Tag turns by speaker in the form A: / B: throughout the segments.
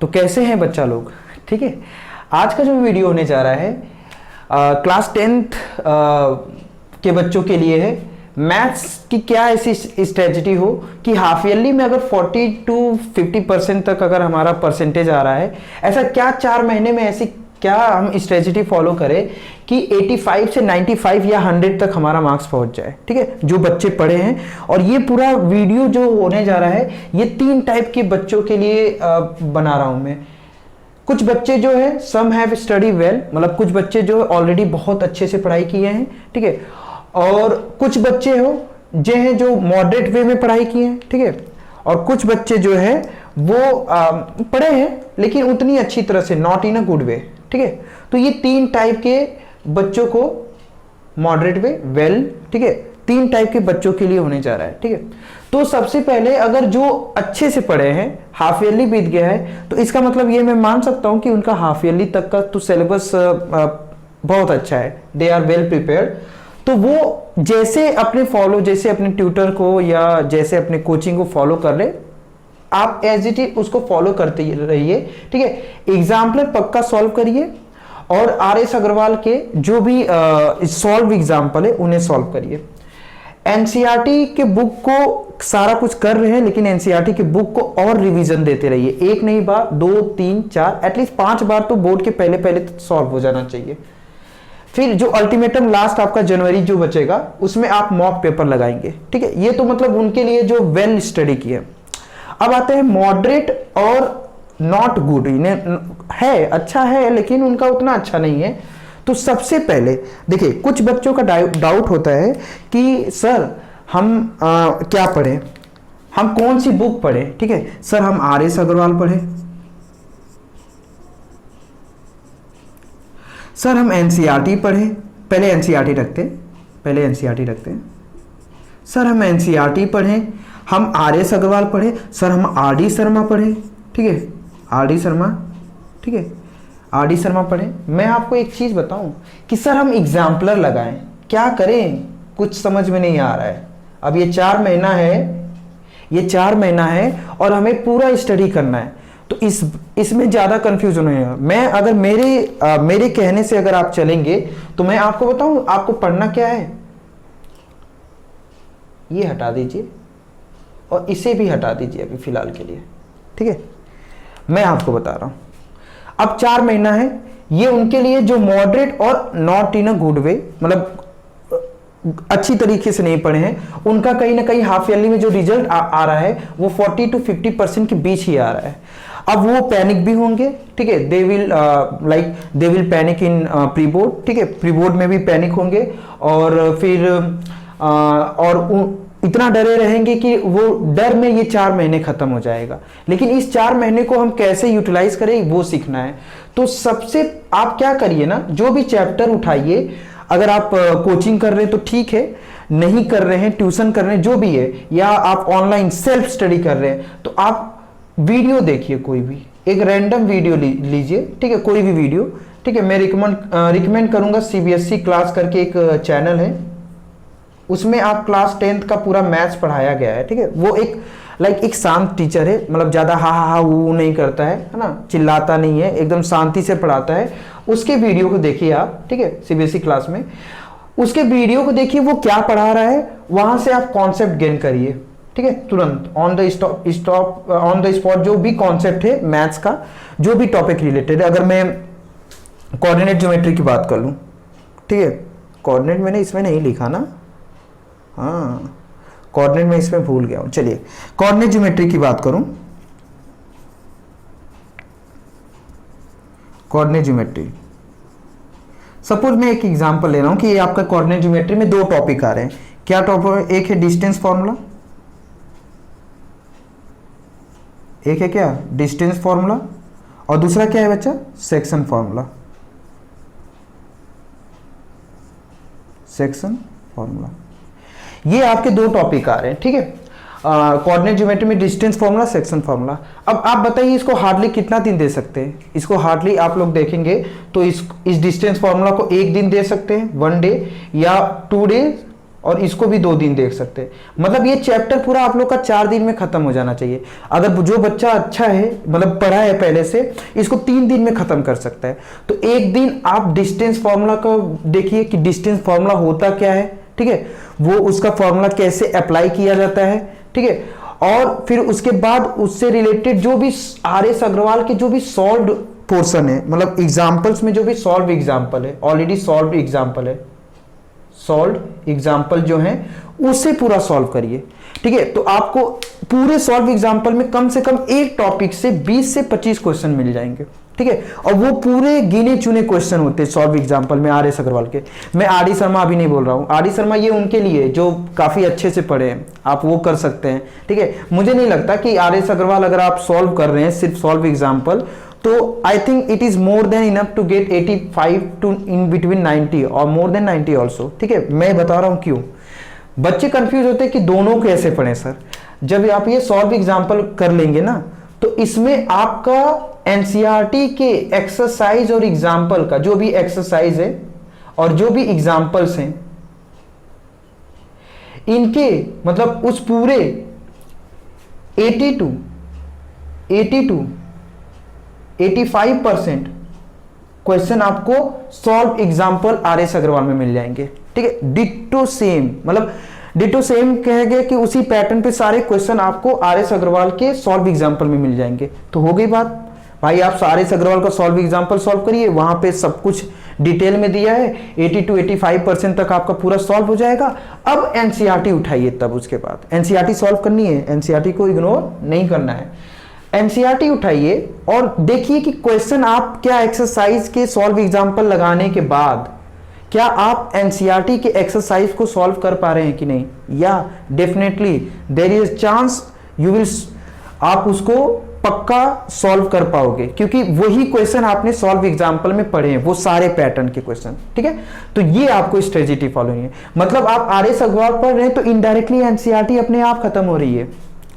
A: तो कैसे हैं बच्चा लोग? ठीक है, आज का जो वीडियो होने जा रहा है क्लास 10th के बच्चों के लिए है। मैथ्स की क्या ऐसी स्ट्रेटजी हो कि हाफ ईयरली में अगर 40 to 50% तक अगर हमारा परसेंटेज आ रहा है, ऐसा क्या 4 महीने में ऐसी क्या हम स्ट्रेटजी फॉलो करें कि 85 से 95 या 100 तक हमारा मार्क्स पहुंच जाए। ठीक है, जो बच्चे पढ़े हैं। और ये पूरा वीडियो जो होने जा रहा है ये 3 टाइप के बच्चों के लिए बना रहा हूं मैं। कुछ बच्चे जो है सम हैव स्टडी वेल, मतलब कुछ बच्चे जो ऑलरेडी बहुत अच्छे से पढ़ाई किए हैं। ठीक है, और कुछ बच्चे हैं जो मॉडरेट वे में पढ़ाई किए हैं। ठीक है, और कुछ बच्चे जो है वो पढ़े हैं लेकिन उतनी अच्छी तरह से, not in a good way. ठीक है, तो ये 3 टाइप के बच्चों को, मॉडरेट वे, वेल, ठीक है, 3 टाइप के बच्चों के लिए होने जा रहा है। ठीक है, तो सबसे पहले अगर जो अच्छे से पढ़े हैं, हाफ ईयरली बीत गया है, तो इसका मतलब ये मैं मान सकता हूं कि उनका हाफ ईयरली तक का तो सिलेबस बहुत अच्छा है, दे आर वेल प्रिपेयर्ड। तो वो जैसे अपने ट्यूटर को या जैसे अपने कोचिंग को फॉलो कर ले, आप एज इट इज उसको फॉलो करते रहिए। ठीक है, एग्जाम्पलर पक्का सॉल्व करिए और RS अग्रवाल के जो भी सॉल्व एग्जाम्पल है उन्हें सॉल्व करिए। एनसीईआरटी के बुक को सारा कुछ कर रहे हैं, लेकिन एनसीईआरटी के बुक को और रिवीजन देते रहिए। 1 नहीं बार, 2, 3, 4, एटलीस्ट 5 बार तो बोर्ड के पहले सॉल्व हो जाना चाहिए। फिर जो अल्टीमेटम लास्ट आपका जनवरी जो बचेगा उसमें आप मॉक पेपर लगाएंगे। ठीक है, ये तो मतलब उनके लिए जो वेल स्टडी की है। अब आते हैं मॉडरेट और नॉट गुड, इन्हें है अच्छा है लेकिन उनका उतना अच्छा नहीं है। तो सबसे पहले देखिए, कुछ बच्चों का डाउट होता है कि सर हम क्या पढ़ें, हम कौन सी बुक पढ़ें। ठीक है सर, हम RS अग्रवाल पढ़ें, सर हम एनसीईआरटी पढ़ें, पहले एनसीईआरटी रखते हैं, सर हम एनसीईआरटी पढ़ें, हम RS अग्रवाल पढ़ें, सर हम RD शर्मा पढ़ें। ठीक है, RD शर्मा पढ़ें। मैं आपको एक चीज बताऊं कि सर हम एग्जाम्पलर लगाएं, क्या करें कुछ समझ में नहीं आ रहा है। अब ये 4 महीना है और हमें पूरा स्टडी करना है, तो इसमें ज्यादा कंफ्यूजन होगा। मैं अगर मेरे कहने से अगर आप चलेंगे तो मैं आपको बताऊं आपको पढ़ना क्या है। ये हटा दीजिए और इसे भी हटा दीजिए अभी फिलहाल के लिए। ठीक है, मैं आपको बता रहा हूं, अब 4 महीना है, ये उनके लिए जो मॉडरेट और not in a good way, मतलब अच्छी तरीके से नहीं पढ़े हैं, उनका कहीं ना कहीं हाफ ईयरली में जो रिजल्ट आ रहा है वो 40 to 50% के बीच ही आ रहा है। अब वो पैनिक भी होंगे। ठीक है, they will panic in pre board. ठीक है, प्री बोर्ड में भी पैनिक होंगे और फिर इतना डरे रहेंगे कि वो डर में ये 4 महीने खत्म हो जाएगा। लेकिन इस 4 महीने को हम कैसे यूटिलाइज करें वो सीखना है। तो सबसे आप क्या करिए ना, जो भी चैप्टर उठाइए, अगर आप कोचिंग कर रहे हैं तो ठीक है, नहीं कर रहे हैं, ट्यूशन कर रहे हैं, जो भी है, या आप ऑनलाइन सेल्फ स्टडी कर रहे हैं, तो आप वीडियो देखिए, कोई भी एक रैंडम वीडियो लीजिए। ठीक है, कोई भी वीडियो। ठीक है, मैं रिकमेंड करूंगा CBSE क्लास करके एक चैनल है, उसमें आप क्लास 10th का पूरा मैथ्स पढ़ाया गया है। ठीक है, वो एक शांत टीचर है, मतलब ज्यादा हा वो नहीं करता है ना, चिल्लाता नहीं है, एकदम शांति से पढ़ाता है। उसके वीडियो को देखिए आप। ठीक है, CBSE क्लास में उसके वीडियो को देखिए, वो क्या पढ़ा रहा है, वहां से आप कॉन्सेप्ट गेन करिए। ठीक है, तुरंत ऑन द स्पॉट जो भी कॉन्सेप्ट है मैथ्स का, जो भी टॉपिक रिलेटेड है। अगर मैं कोऑर्डिनेट ज्योमेट्री की बात कर लूं, ठीक है, कोऑर्डिनेट मैंने इसमें नहीं लिखा ना, हाँ कोऑर्डिनेट में इसमें भूल गया हूं। चलिए कोऑर्डिनेट ज्योमेट्री की बात करूं, कोऑर्डिनेट ज्योमेट्री, सपोज मैं एक एग्जांपल ले रहा हूं कि ये आपका कोऑर्डिनेट ज्योमेट्री में 2 टॉपिक आ रहे हैं। क्या टॉपिक? एक है डिस्टेंस फॉर्मूला, एक है क्या डिस्टेंस फॉर्मूला, और दूसरा क्या है बच्चा? Section formula. सेक्शन फॉर्मूला, ये आपके 2 टॉपिक आ रहे हैं। ठीक है, कोऑर्डिनेट ज्योमेट्री में डिस्टेंस फॉर्मूला, सेक्शन फॉर्मूला। अब आप बताइए इसको हार्डली कितना दिन दे सकते हैं? इसको हार्डली आप लोग देखेंगे तो इस डिस्टेंस फॉर्मूला को 1 दिन दे सकते हैं, 1 डे, या 2 डे, और इसको भी 2 दिन देख सकते हैं। मतलब ये चैप्टर पूरा आप लोग का 4 दिन में खत्म हो जाना चाहिए। अगर जो बच्चा अच्छा है, मतलब पढ़ा है पहले से, इसको 3 दिन में खत्म कर सकता है। तो एक दिन आप डिस्टेंस फॉर्मूला को देखिए कि डिस्टेंस फॉर्मूला होता क्या है, ठीक है, वो उसका फॉर्मूला कैसे अप्लाई किया जाता है, ठीक है। और फिर उसके बाद उससे रिलेटेड जो भी RS अग्रवाल के जो भी सॉल्व पोर्शन है, मतलब एग्जाम्पल्स में जो भी सॉल्व एग्जाम्पल है, ऑलरेडी सॉल्व एग्जाम्पल है, सॉल्व एग्जाम्पल जो है उसे पूरा सॉल्व करिए, ठीक है। तो आपको पूरे सॉल्व एग्जाम्पल में कम से कम एक टॉपिक से 20 से 25 क्वेश्चन मिल जाएंगे, ठीक है। और वो पूरे गिने चुने क्वेश्चन होते हैं सॉल्व एग्जाम्पल में RS अग्रवाल के। मैं RD शर्मा अभी नहीं बोल रहा हूँ, RD शर्मा ये उनके लिए जो काफी अच्छे से पढ़े हैं, आप वो कर सकते हैं, ठीक है। मुझे नहीं लगता कि RS अग्रवाल अगर आप सॉल्व कर रहे हैं सिर्फ सॉल्व एग्जाम्पल, तो I think it is more than enough to get 85 to in between 90 और मोर देन 90 ऑल्सो, ठीक है। मैं बता रहा हूं क्यों। बच्चे कंफ्यूज होते हैं कि दोनों कैसे पढ़ें सर। जब आप ये सॉल्व एग्जाम्पल कर लेंगे ना, तो इसमें आपका एनसीईआरटी के एक्सरसाइज और एग्जाम्पल का जो भी एक्सरसाइज है और जो भी एग्जाम्पल्स हैं, इनके मतलब उस पूरे 85% क्वेश्चन आपको सॉल्व एग्जाम्पल RS अग्रवाल में मिल जाएंगे, ठीक है। डिटो सेम, मतलब डिटो सेम कह गए कि उसी पैटर्न पे सारे क्वेश्चन आपको RS अग्रवाल के सॉल्व एग्जाम्पल में मिल जाएंगे। तो हो गई बात भाई, आप RS अग्रवाल का सॉल्व एग्जाम्पल सॉल्व करिए, वहां पे सब कुछ डिटेल में दिया है, 80 to 85% तक आपका पूरा सॉल्व हो जाएगा। अब एनसीईआरटी उठाइए, तब उसके बाद एनसीईआरटी सॉल्व करनी है, एनसीईआरटी को इग्नोर नहीं करना है। एनसीईआरटी उठाइए और देखिए कि क्वेश्चन आप क्या एक्सरसाइज के सॉल्व एग्जाम्पल लगाने के बाद क्या आप एनसीईआरटी के एक्सरसाइज को सॉल्व कर पा रहे हैं कि नहीं। या definitely there is chance you will, आप उसको पक्का सॉल्व कर पाओगे, क्योंकि वही क्वेश्चन आपने सॉल्व एग्जाम्पल में पढ़े हैं, वो सारे पैटर्न के क्वेश्चन, ठीक है। तो ये आपको स्ट्रेटेजी फॉलो है, मतलब आप RS अग्रवाल पढ़ रहे हैं तो इनडायरेक्टली एनसीईआरटी अपने आप खत्म हो रही है।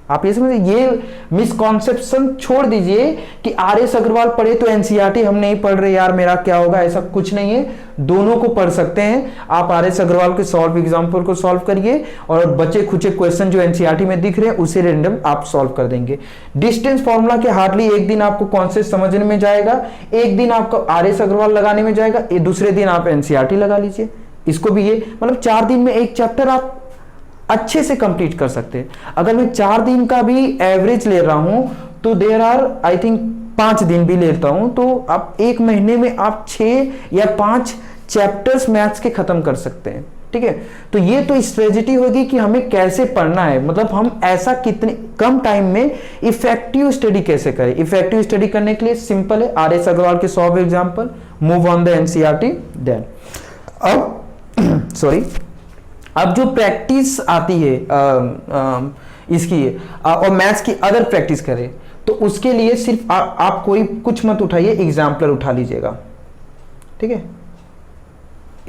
A: आप ये समझिए, ये मिसकॉन्सेप्शन छोड़ दीजिए कि RS अग्रवाल पढ़े तो एनसीईआरटी हम नहीं पढ़ रहे यार, मेरा क्या होगा, ऐसा कुछ नहीं है। दोनों को पढ़ सकते हैं आप। RS अग्रवाल के सॉल्व एग्जाम्पल को सॉल्व करिए और बचे खुचे क्वेश्चन जो एनसीईआरटी में दिख रहे हैं उसे रैंडम आप सॉल्व कर देंगे। डिस्टेंस फॉर्मूला के हार्डली एक दिन आपको कॉन्सेप्ट समझने में जाएगा, एक दिन आपको RS अग्रवाल लगाने में जाएगा, दूसरे दिन आप एनसीईआरटी लगा लीजिए। इसको भी ये मतलब 4 दिन में एक चैप्टर आप अच्छे से कंप्लीट कर सकते हैं। अगर मैं 4 दिन का भी एवरेज ले रहा हूं तो देयर आर आई थिंक 5 दिन भी लेता हूं, तो आप 1 महीने में आप 6 या 5 चैप्टर्स मैथ्स के खत्म कर सकते हैं, ठीक है। तो ये तो स्ट्रेटेजी होगी कि हमें कैसे पढ़ना है, मतलब हम ऐसा कितने कम टाइम में इफेक्टिव स्टडी कैसे करें। इफेक्टिव स्टडी करने के लिए सिंपल है, RS अग्रवाल के solve example, move on the NCERT. Then अब सॉरी अब जो प्रैक्टिस आती है इसकी और मैथ्स की अदर प्रैक्टिस करें, तो उसके लिए सिर्फ आप कोई कुछ मत उठाइए, एग्जाम्पलर उठा लीजिएगा, ठीक है।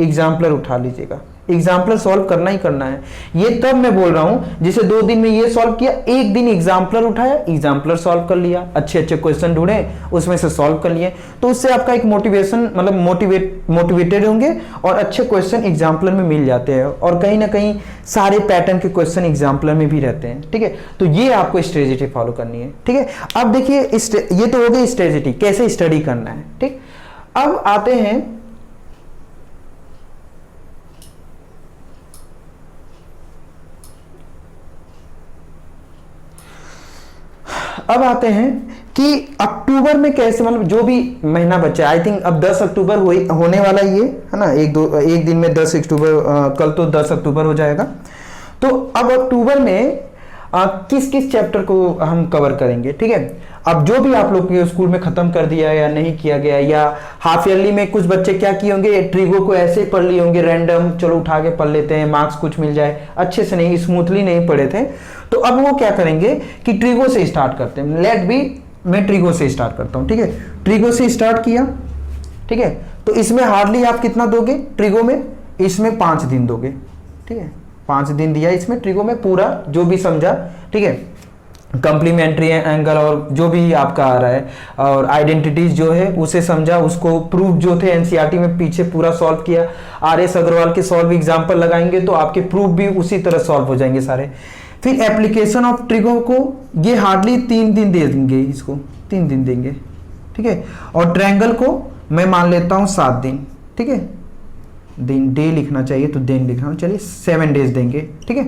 A: एग्जाम्पलर उठा लीजिएगा, एग्जाम्पलर सॉल्व करना ही करना है। ये तब मैं बोल रहा हूं जैसे 2 दिन में ये सॉल्व किया, एक दिन एग्जाम्पलर उठाया, एग्जाम्पलर सॉल्व कर लिया, अच्छे अच्छे क्वेश्चन ढूंढे उसमें से सॉल्व कर लिए, तो उससे आपका एक मोटिवेशन, मतलब मोटिवेटेड होंगे और अच्छे क्वेश्चन एग्जाम्पलर में मिल जाते हैं, और कहीं ना कहीं सारे पैटर्न के क्वेश्चन एग्जाम्पलर में भी रहते हैं, ठीक है। तो ये आपको स्ट्रेटेजी फॉलो करनी है, ठीक है। अब देखिए ये तो हो गई स्ट्रेटेजी कैसे स्टडी करना है, ठीक। अब आते हैं कि अक्टूबर में कैसे, मतलब जो भी महीना बचा, आई थिंक अब 10 अक्टूबर होने वाला ये है ना, एक दिन में 10 अक्टूबर, कल तो 10 अक्टूबर हो जाएगा। तो अब अक्टूबर में किस किस चैप्टर को हम कवर करेंगे, ठीक है। अब जो भी आप लोग के स्कूल में खत्म कर दिया या नहीं किया गया, या हाफ ईयरली में कुछ बच्चे क्या किए होंगे, ट्रिगो को ऐसे पढ़ लिए होंगे रैंडम, चलो उठा के पढ़ लेते हैं, मार्क्स कुछ मिल जाए, अच्छे से नहीं, स्मूथली नहीं पढ़े थे। तो अब वो क्या करेंगे कि ट्रिगो से स्टार्ट करते हैं। लेट बी मैं ट्रिगो से स्टार्ट करता हूं, ठीक है। ट्रिगो से स्टार्ट किया, ठीक है। तो इसमें हार्डली आप कितना दोगे ट्रिगो में, इसमें 5 दिन दोगे, ठीक है। 5 दिन दिया इसमें ट्रिगो में, पूरा जो भी समझा, ठीक है। कम्प्लीमेंट्री एंगल और जो भी आपका आ रहा है, और आइडेंटिटीज जो है उसे समझा, उसको प्रूफ जो थे एनसीईआरटी में पीछे पूरा सॉल्व किया। आरएस अग्रवाल के सॉल्व एग्जाम्पल लगाएंगे तो आपके प्रूफ भी उसी तरह सॉल्व हो जाएंगे सारे। फिर एप्लीकेशन ऑफ ट्रिगो को ये हार्डली 3 दिन दे देंगे, इसको 3 दिन देंगे, ठीक है। और ट्रायंगल को मैं मान लेता हूँ 7 दिन, ठीक है। दिन डे लिखना चाहिए तो दिन लिखना, चलिए 7 डेज देंगे, ठीक है।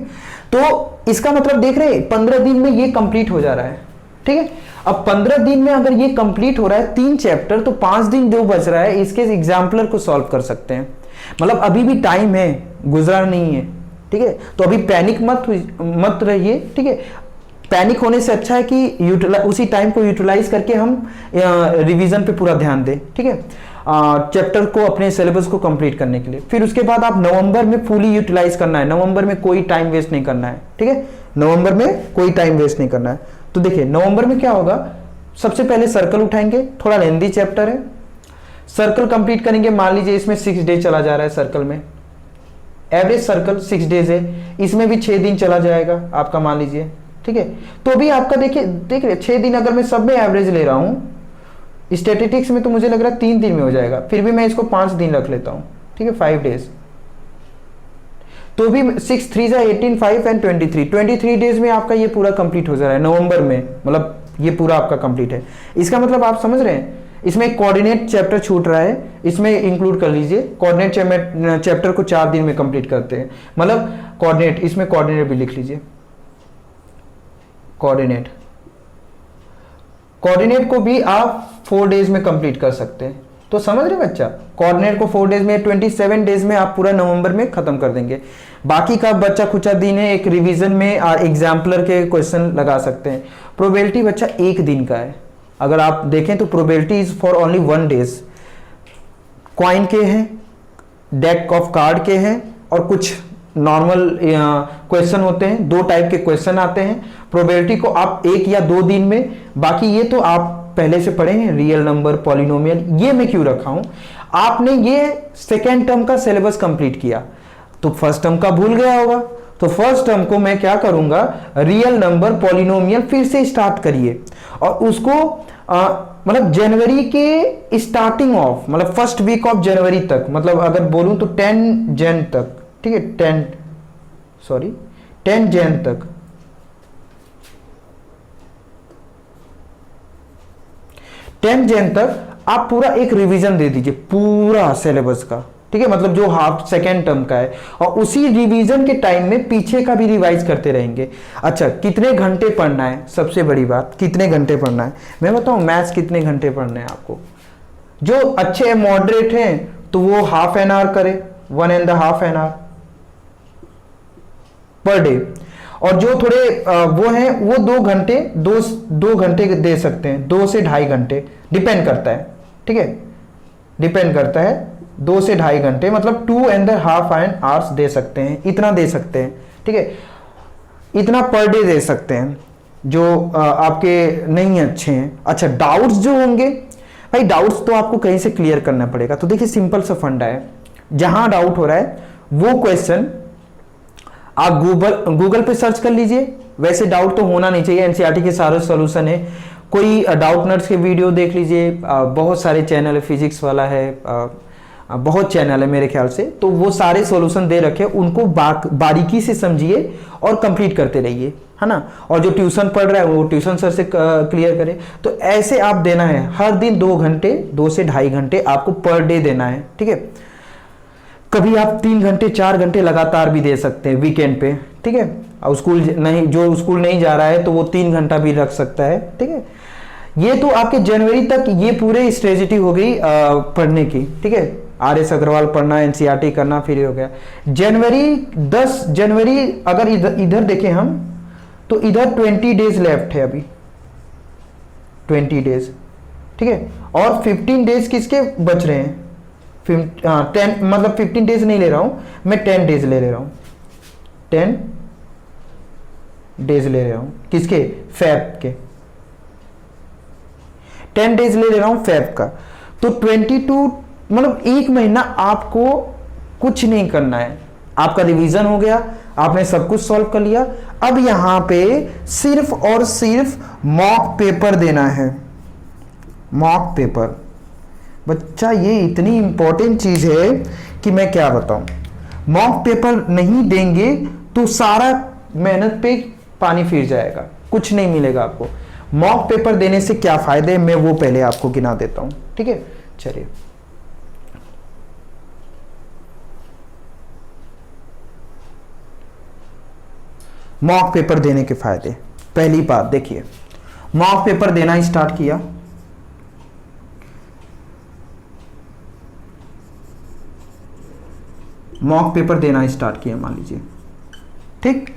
A: तो इसका मतलब देख रहे हैं 15 दिन में ये कंप्लीट हो जा रहा है, ठीक है। अब 15 दिन में अगर ये कंप्लीट हो रहा है 3 चैप्टर, तो 5 दिन जो बच रहा है इसके एग्जाम्पलर को सॉल्व कर सकते हैं। मतलब अभी भी टाइम है, गुजरा नहीं है, ठीक है। तो अभी पैनिक मत रहिए, ठीक है। पैनिक होने से अच्छा है कि उसी टाइम को यूटिलाइज करके हम रिवीजन पे पूरा ध्यान दें, ठीक है, चैप्टर को, अपने सिलेबस को कंप्लीट करने के लिए। फिर उसके बाद आप नवंबर में फुली यूटिलाइज करना है, नवंबर में कोई टाइम वेस्ट नहीं करना है, ठीक है। नवंबर में कोई टाइम वेस्ट नहीं करना है। तो देखिए नवंबर में क्या होगा, सबसे पहले सर्कल उठाएंगे, थोड़ा लेंदी चैप्टर है, सर्कल कंप्लीट करेंगे। मान लीजिए इसमें 6 डे चला जा रहा है, सर्कल में एवरेज सर्कल 6 डेज है, इसमें भी 6 दिन चला जाएगा आपका, मान लीजिए, ठीक है। तो भी आपका देखिए 6 दिन अगर मैं सब में एवरेज ले रहा हूं, स्टैटिस्टिक्स में तो मुझे लग रहा है 3 दिन में हो जाएगा, फिर भी मैं इसको 5 दिन रख लेता हूं, ठीक है, 5 डेज। तो भी 6 3 18 5 एंड 23 डेज में आपका ये पूरा कंप्लीट हो जा रहा है नवंबर में, मतलब ये पूरा आपका कंप्लीट है। इसका मतलब आप समझ रहे हैं, इसमें कोऑर्डिनेट चैप्टर छूट रहा है, इसमें इंक्लूड कर लीजिए। कोऑर्डिनेट चैप्टर को 4 दिन में कंप्लीट करते हैं, मतलब कोऑर्डिनेट, इसमें कोऑर्डिनेट भी लिख लीजिए। कोऑर्डिनेट को भी आप 4 डेज में कंप्लीट कर सकते हैं। तो समझ रहे बच्चा, कोऑर्डिनेट को 4 डेज में, 27 डेज में आप पूरा नवंबर में खत्म कर देंगे। बाकी का बच्चा कुछ दिन है, एक रिवीजन में एग्जाम्पलर के क्वेश्चन लगा सकते हैं। प्रोबेबिलिटी बच्चा 1 दिन का है, अगर आप देखें तो probability is for only 1 days. Coin के हैं, डेक ऑफ कार्ड के हैं, और कुछ नॉर्मल क्वेश्चन होते हैं, 2 टाइप के क्वेश्चन आते हैं। प्रोबेबिलिटी को आप 1 या 2 दिन में, बाकी ये तो आप पहले से पढ़े हैं, रियल नंबर, पॉलिनोमियल। ये मैं क्यों रखा हूं, आपने ये सेकेंड टर्म का सिलेबस कंप्लीट किया तो फर्स्ट टर्म का भूल गया होगा, तो फर्स्ट टर्म को मैं क्या करूंगा, रियल नंबर, पॉलिनोमियल फिर से स्टार्ट करिए, और उसको मतलब जनवरी के स्टार्टिंग ऑफ, मतलब फर्स्ट वीक ऑफ जनवरी तक, मतलब अगर बोलूं तो 10 जन तक, ठीक है, 10 जन तक, 10 जन तक आप पूरा एक रिवीजन दे दीजिए पूरा सिलेबस का, ठीक है, मतलब जो हाफ सेकेंड टर्म का है, और उसी रिवीजन के टाइम में पीछे का भी रिवाइज करते रहेंगे। अच्छा, कितने घंटे पढ़ना है, सबसे बड़ी बात, कितने घंटे पढ़ना है। मैं बताऊं मैथ्स कितने घंटे पढ़ने हैं आपको। जो अच्छे मॉडरेट हैं तो वो ½ एन आवर करे, 1.5 एन आवर पर डे, और जो थोड़े वो हैं वो 2 घंटे, 2 घंटे दे सकते हैं, 2 से 2.5 घंटे, डिपेंड करता है, ठीक है, डिपेंड करता है, 2 से 2.5 घंटे, मतलब 2.5 आवर्स दे सकते हैं, इतना दे सकते हैं, ठीक है, इतना पर डे दे सकते हैं जो आपके नहीं अच्छे हैं। अच्छा, डाउट्स जो होंगे भाई, डाउट्स तो आपको कहीं से क्लियर करना पड़ेगा। तो देखिए सिंपल सा फंडा है, जहां डाउट हो रहा है वो क्वेश्चन आप गूगल पे सर्च कर लीजिए। वैसे डाउट तो होना नहीं चाहिए, एनसीईआरटी के सारे सॉल्यूशन है। कोई डाउट नर्स के वीडियो देख लीजिए, बहुत सारे चैनल है, फिजिक्स वाला है, बहुत चैनल है मेरे ख्याल से, तो वो सारे सॉल्यूशन दे रखे, उनको बारीकी से समझिए और कंप्लीट करते रहिए, है ना। और जो ट्यूशन पढ़ रहा है वो ट्यूशन सर से क्लियर करे। तो ऐसे आप देना है, हर दिन 2 घंटे, 2 से 2.5 घंटे आपको पर डे देना है, ठीक है। कभी आप 3 घंटे 4 घंटे लगातार भी दे सकते हैं वीकेंड पे, ठीक है। और जो स्कूल नहीं जा रहा है तो वो 3 घंटा भी रख सकता है, ठीक है। ये तो आपके जनवरी तक ये पूरे स्ट्रेटेजी हो गई पढ़ने की, ठीक है। आरएस अग्रवाल पढ़ना, एनसीईआरटी करना, फिर हो गया जनवरी। 10 जनवरी अगर इधर देखें हम तो इधर 20 डेज लेफ्ट है अभी, 20 डेज, ठीक है। और 15 डेज किसके बच रहे हैं, 10, मतलब 15 डेज नहीं ले रहा हूं मैं, 10 डेज ले रहा हूं, 10 डेज ले रहा हूं, किसके, फैब के 10 डेज ले रहा हूं फैब का। तो 22, मतलब 1 महीना आपको कुछ नहीं करना है, आपका रिवीजन हो गया, आपने सब कुछ सॉल्व कर लिया। अब यहां पे सिर्फ और सिर्फ मॉक पेपर देना है, मॉक पेपर। बच्चा ये इतनी इंपॉर्टेंट चीज है कि मैं क्या बताऊं। मॉक पेपर नहीं देंगे तो सारा मेहनत पे पानी फिर जाएगा, कुछ नहीं मिलेगा आपको। मॉक पेपर देने से क्या फायदे, मैं वो पहले आपको गिना देता हूं, ठीक है। चलिए, मॉक पेपर देने के फायदे। पहली बात देखिए, मॉक पेपर देना स्टार्ट किया, मॉक पेपर देना स्टार्ट किया मान लीजिए, ठीक।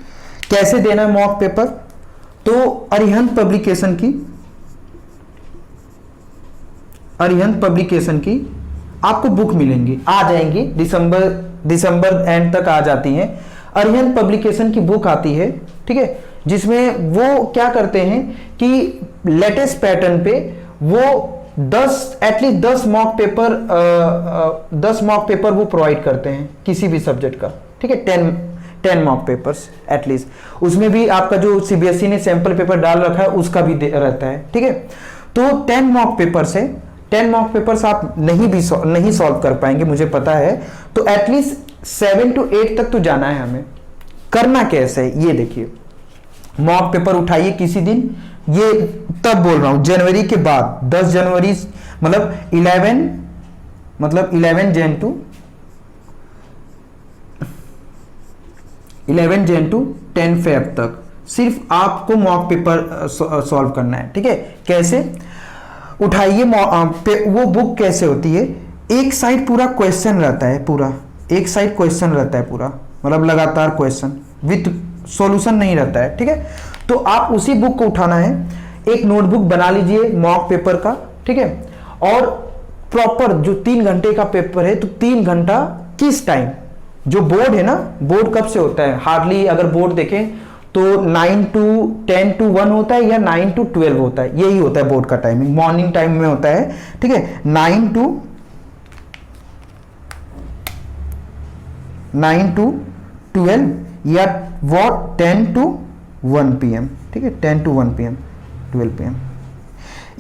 A: कैसे देना है मॉक पेपर, तो अरिहंत पब्लिकेशन की आपको बुक मिलेंगी, आ जाएंगी, दिसंबर एंड तक आ जाती हैं। अरिहंत पब्लिकेशन की बुक आती है, ठीक है, जिसमें वो क्या करते हैं कि लेटेस्ट पैटर्न पे वो 10 मॉक पेपर वो प्रोवाइड करते हैं किसी भी सब्जेक्ट का, ठीक है। 10 मॉक पेपर्स एटलीस्ट। उसमें भी आपका जो सीबीएसई ने सैंपल पेपर डाल रखा है उसका भी रहता है, ठीक है। तो 10 मॉक पेपर्स है, 10 मॉक पेपर्स आप नहीं सॉल्व कर पाएंगे, मुझे पता है। तो एटलीस्ट 7 to 8 तक तो जाना है हमें। करना कैसे है ये देखिए, मॉक पेपर उठाइए किसी दिन, ये तब बोल रहा हूं जनवरी के बाद, 10 जनवरी मतलब 11 जन टू 10 फेब तक सिर्फ आपको मॉक पेपर सॉल्व करना है, ठीक है। कैसे उठाइए वो बुक कैसे होती है, एक साइड पूरा क्वेश्चन रहता है, पूरा एक साइड क्वेश्चन रहता है पूरा, मतलब लगातार क्वेश्चन विथ सॉल्यूशन नहीं रहता है, ठीक है। तो आप उसी बुक को उठाना है, एक नोटबुक बना लीजिए मॉक पेपर का, ठीक है। और प्रॉपर जो 3 घंटे का पेपर है, तो 3 घंटा किस टाइम, जो बोर्ड है ना, बोर्ड कब से होता है, हार्डली अगर बोर्ड देखें तो 9 to 10 to 1 होता है या 9 to 12 होता है, यही होता है बोर्ड का टाइमिंग, मॉर्निंग टाइम में होता है, ठीक है। 9 to 12 या what 10 to 1 PM, ठीक है। 10 to 1 PM 12 PM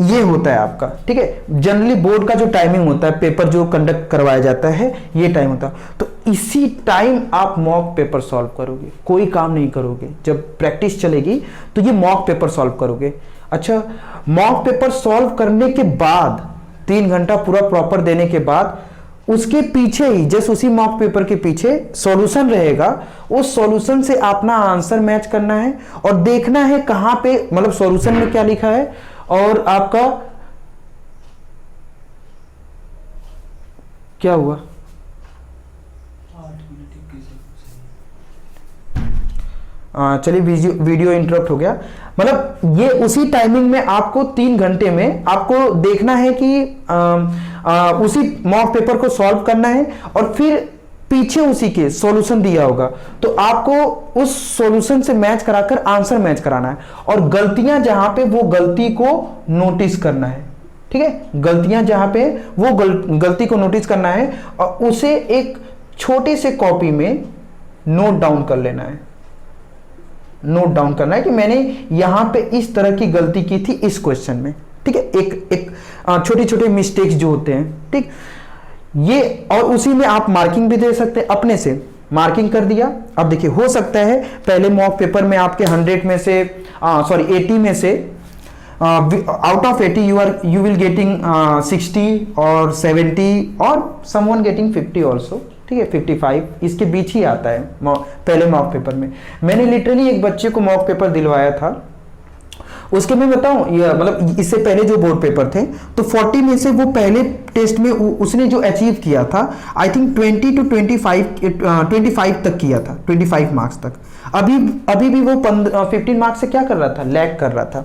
A: ये होता है आपका, ठीक है। जनरली बोर्ड का जो टाइमिंग होता है, पेपर जो कंडक्ट करवाया जाता है, ये टाइम होता है। तो इसी टाइम आप मॉक पेपर सॉल्व करोगे, कोई काम नहीं करोगे। जब प्रैक्टिस चलेगी तो ये मॉक पेपर सॉल्व करोगे। अच्छा, मॉक पेपर सॉल्व करने के बाद 3 घंटा पूरा प्रॉपर देने के बाद उसके पीछे ही, जस्ट उसी मॉक पेपर के पीछे सॉल्यूशन रहेगा, उस सॉल्यूशन से अपना आंसर मैच करना है और देखना है कहां पे, मतलब सॉल्यूशन में क्या लिखा है और आपका क्या हुआ। चलिए वीडियो इंटरप्ट हो गया। मतलब ये उसी टाइमिंग में आपको 3 घंटे में आपको देखना है कि उसी मॉक पेपर को सॉल्व करना है और फिर पीछे उसी के सॉल्यूशन दिया होगा, तो आपको उस सॉल्यूशन से मैच कराकर आंसर मैच कराना है और गलतियां जहां पे वो गलती को नोटिस करना है, ठीक है। गलतियां जहां पे वो गलती को नोटिस करना है और उसे एक छोटे से कॉपी में नोट डाउन कर लेना है, नोट डाउन करना है कि मैंने यहां पे इस तरह की गलती की थी इस क्वेश्चन में, ठीक है। एक छोटे छोटे मिस्टेक्स जो होते हैं, ठीक ये, और उसी में आप मार्किंग भी दे सकते हैं, अपने से मार्किंग कर दिया। अब देखिए, हो सकता है पहले मॉक पेपर में आपके 100 में से 80 में से out of 80 you will getting 60 और 70 और समवन गेटिंग 50 ऑल्सो, ठीक है। 55 इसके बीच ही आता है पहले मॉक पेपर में। मैंने लिटरली एक बच्चे को मॉक पेपर दिलवाया था, उसके मैं बताऊं, मतलब इससे पहले जो बोर्ड पेपर थे, तो 40 में से वो पहले टेस्ट में उसने जो अचीव किया था, आई थिंक 20 to 25 तक किया था, 25 मार्क्स तक। अभी भी वो 15 मार्क्स से क्या कर रहा था, लैग कर रहा था।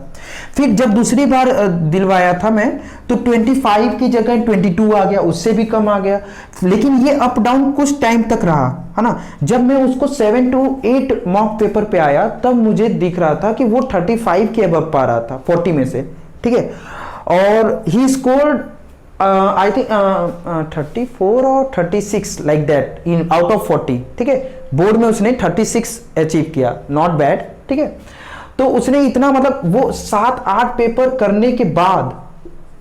A: फिर जब दूसरी बार दिलवाया था मैं, तो 25 की जगह 22 आ गया, उससे भी कम आ गया। लेकिन ये अप डाउन कुछ टाइम तक रहा, है ना। जब मैं उसको 7 to 8 मॉक पेपर पे आया, तब मुझे दिख रहा था कि वो 35 के अबव पा रहा था 40 में से, ठीक है। और ही स्कोर्ड आई थिंक 34 और 36 like that in out of 40, ठीक है। बोर्ड में उसने 36 अचीव किया, नॉट बैड, ठीक है। तो उसने इतना मतलब वो 7-8 पेपर करने के बाद,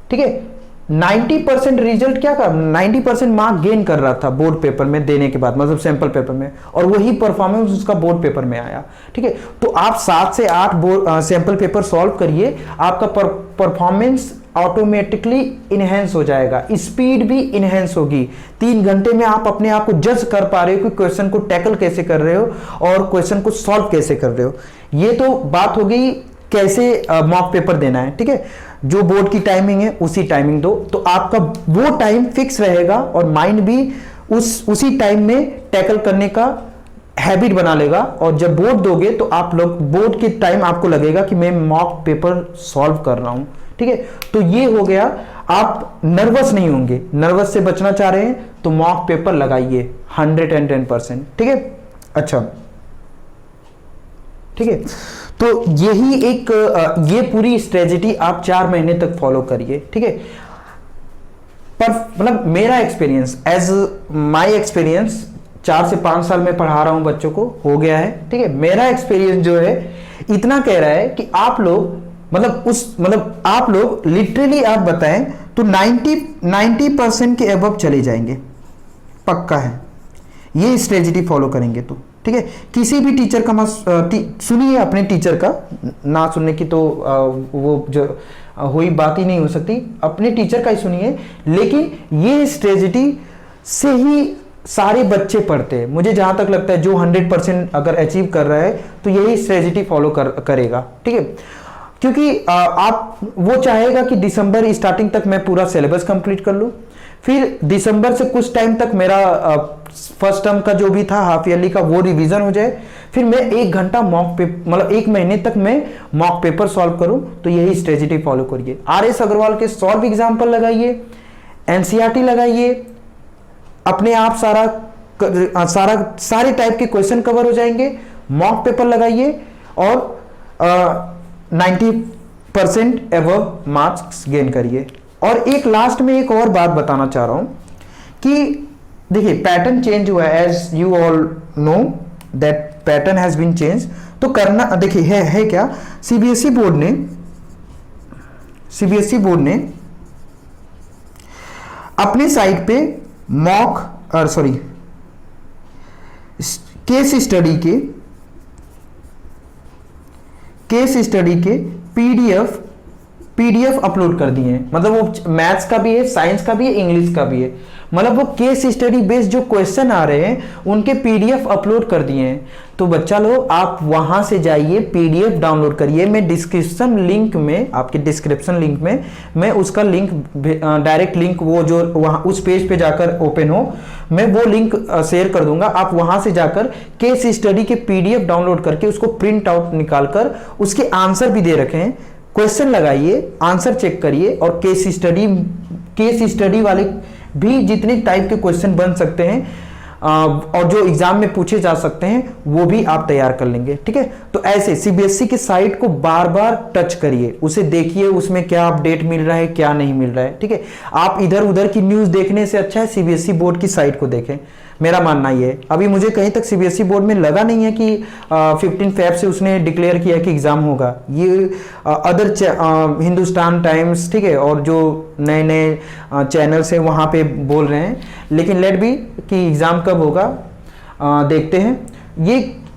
A: ठीक है, 90% रिजल्ट क्या कर 90% मार्क गेन कर रहा था बोर्ड पेपर में देने के बाद, मतलब सैंपल पेपर में, और वही परफॉर्मेंस उसका बोर्ड पेपर में आया, ठीक है। तो आप 7 से 8 बोर्ड सैंपल पेपर सॉल्व करिए, आपका परफॉर्मेंस ऑटोमेटिकली इनहेंस हो जाएगा, स्पीड भी इनहेंस होगी। 3 घंटे में आप अपने आप को जज कर पा रहे हो कि क्वेश्चन को टैकल कैसे कर रहे हो और क्वेश्चन को सॉल्व कैसे कर रहे हो। ये तो बात हो गई कैसे मॉक पेपर देना है, ठीक है। जो बोर्ड की टाइमिंग है उसी टाइमिंग दो, तो आपका वो टाइम फिक्स रहेगा और माइंड भी उसी टाइम में टैकल करने का हैबिट बना लेगा। और जब बोर्ड दोगे तो आप लोग बोर्ड के टाइम आपको लगेगा कि मैं मॉक पेपर सॉल्व कर रहा हूं, ठीक है। तो ये हो गया, आप नर्वस नहीं होंगे। नर्वस से बचना चाह रहे हैं तो मॉक पेपर लगाइए 110%, ठीक है। अच्छा, ठीक है। तो यही एक ये पूरी स्ट्रेटजी आप 4 महीने तक फॉलो करिए, ठीक है। पर मतलब मेरा एक्सपीरियंस, एज माय एक्सपीरियंस, 4 से 5 साल में पढ़ा रहा हूं बच्चों को, हो गया है, ठीक है। मेरा एक्सपीरियंस जो है इतना कह रहा है कि आप लोग मतलब आप लोग लिटरली आप बताएं तो 90% के अबव चले जाएंगे, पक्का है। ये स्ट्रेटजी फॉलो करेंगे तो, ठीक है। किसी भी टीचर का सुनिए, अपने टीचर का, ना सुनने की तो वो जो हुई बात ही नहीं हो सकती, अपने टीचर का ही सुनिए। लेकिन ये स्ट्रेटजी से ही सारे बच्चे पढ़ते हैं, मुझे जहां तक लगता है। जो 100% अगर अचीव कर रहा है तो यही स्ट्रेटजी फॉलो करेगा, ठीक है। क्योंकि आप वो चाहेगा कि दिसंबर स्टार्टिंग तक मैं पूरा सिलेबस कंप्लीट कर लूं, फिर दिसंबर से कुछ टाइम तक मेरा फर्स्ट टर्म का जो भी था हाफ ईयरली का वो रिवीजन हो जाए, फिर मैं 1 घंटा मॉक पेपर, मतलब 1 महीने तक मैं मॉक पेपर सॉल्व करूं। तो यही स्ट्रेटजी फॉलो करिए। RS अग्रवाल के सॉल्व एग्जाम्पल लगाइए, NCERT लगाइए, अपने आप सारे टाइप के क्वेश्चन कवर हो जाएंगे। मॉक पेपर लगाइए और 90% एवब मार्क्स गेन करिए। और एक लास्ट में एक और बात बताना चाह रहा हूं कि देखिए पैटर्न चेंज हुआ है, as you all know that pattern has been change. तो करना देखिए है क्या, सीबीएसई बोर्ड ने अपने साइट पे केस स्टडी के पीडीएफ अपलोड कर दिए हैं। मतलब वो मैथ्स का भी है, साइंस का भी है, इंग्लिश का भी है। मतलब वो केस स्टडी बेस्ड जो क्वेश्चन आ रहे हैं उनके पीडीएफ अपलोड कर दिए हैं। तो बच्चा लोग आप वहां से जाइए, पीडीएफ डाउनलोड करिए। मैं डिस्क्रिप्शन लिंक में, आपके डिस्क्रिप्शन लिंक में मैं उसका लिंक, डायरेक्ट लिंक, वो जो वहां उस पेज पे जाकर ओपन हो, मैं वो लिंक शेयर कर दूंगा। आप वहां से जाकर केस स्टडी के पीडीएफ डाउनलोड करके उसको प्रिंट आउट निकालकर उसके आंसर भी दे रखे हैं, क्वेश्चन लगाइए, आंसर चेक करिए। और केस स्टडी वाले भी जितने टाइप के क्वेश्चन बन सकते हैं और जो एग्जाम में पूछे जा सकते हैं वो भी आप तैयार कर लेंगे, ठीक है। तो ऐसे सीबीएसई की साइट को बार बार टच करिए, उसे देखिए, उसमें क्या अपडेट मिल रहा है, क्या नहीं मिल रहा है, ठीक है। आप इधर उधर की न्यूज देखने से अच्छा है सीबीएसई बोर्ड की साइट को देखें, मेरा मानना ये है। अभी मुझे कहीं तक सीबीएसई बोर्ड में लगा नहीं है कि 15 फेब से उसने डिक्लेयर किया कि एग्जाम होगा। ये अदर हिंदुस्तान टाइम्स, ठीक है, और जो नए नए चैनल्स हैं वहाँ पे बोल रहे हैं। लेकिन लेट बी कि एग्जाम कब होगा, देखते हैं।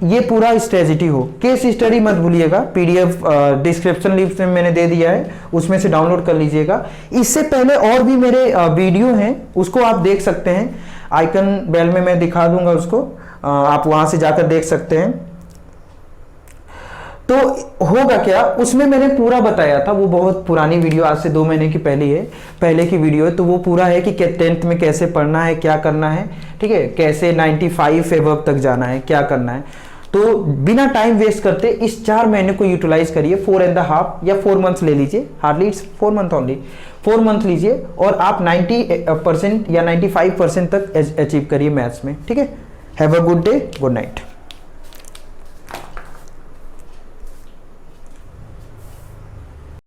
A: ये पूरा स्ट्रेटजी हो। केस स्टडी मत भूलिएगा, पीडीएफ डिस्क्रिप्शन लिंक में मैंने दे दिया है, उसमें से डाउनलोड कर लीजिएगा। इससे पहले और भी मेरे वीडियो हैं, उसको आप देख सकते हैं। आइकन बेल में मैं दिखा दूंगा उसको, आप वहां से जाकर देख सकते हैं। तो होगा क्या, उसमें मैंने पूरा बताया था, वो बहुत पुरानी वीडियो, आज से 2 महीने की पहले की वीडियो है। तो वो पूरा है कि 10th में कैसे पढ़ना है, क्या करना है, ठीक है, कैसे 95 एबव तक जाना है, क्या करना है। तो बिना टाइम वेस्ट करते इस 4 महीने को यूटिलाइज करिए, 4.5 या 4 मंथ्स ले लीजिए, hardly it's 4 month only, 4 month लीजिए और आप 90% या 95% तक अचीव करिए मैथ्स में, ठीक है। Have a good day, good night.